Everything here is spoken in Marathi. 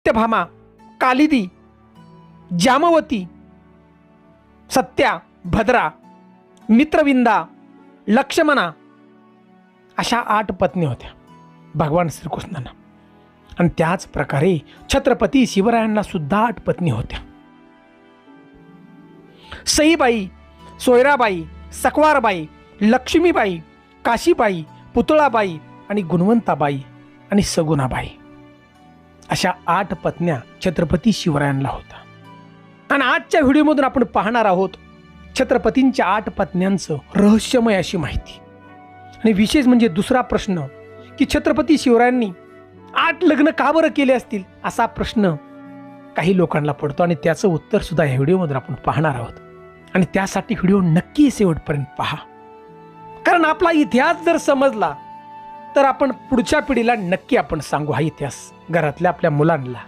सत्यभामा, कालिदी, जामवती, सत्या, भद्रा, मित्रविंदा, लक्ष्मणा अशा 8 पत्नी होत्या भगवान श्रीकृष्णांना. आणि त्याच प्रकारे छत्रपती शिवरायांना सुद्धा 8 पत्नी होत्या. सईबाई, सोयराबाई, सकवारबाई, लक्ष्मीबाई, काशीबाई, पुतळाबाई आणि गुणवंताबाई आणि सगुणाबाई अशा 8 पत्न्या छत्रपती शिवरायांना होत्या. आणि आजच्या व्हिडिओमधून आपण पाहणार आहोत छत्रपतींच्या 8 पत्न्यांचं रहस्यमय अशी माहिती. आणि विशेष म्हणजे दुसरा प्रश्न की छत्रपती शिवरायांनी 8 लग्न का बरं केले असतील असा प्रश्न काही लोकांना पडतो. आणि त्याचं उत्तर सुद्धा या व्हिडिओमधून आपण पाहणार आहोत. आणि त्यासाठी व्हिडिओ नक्की शेवटपर्यंत पहा, कारण आपला इतिहास जर समजला तर आपण पुढच्या पिढीला नक्की आपण सांगू हा इतिहास, घरातल्या आपल्या मुलांना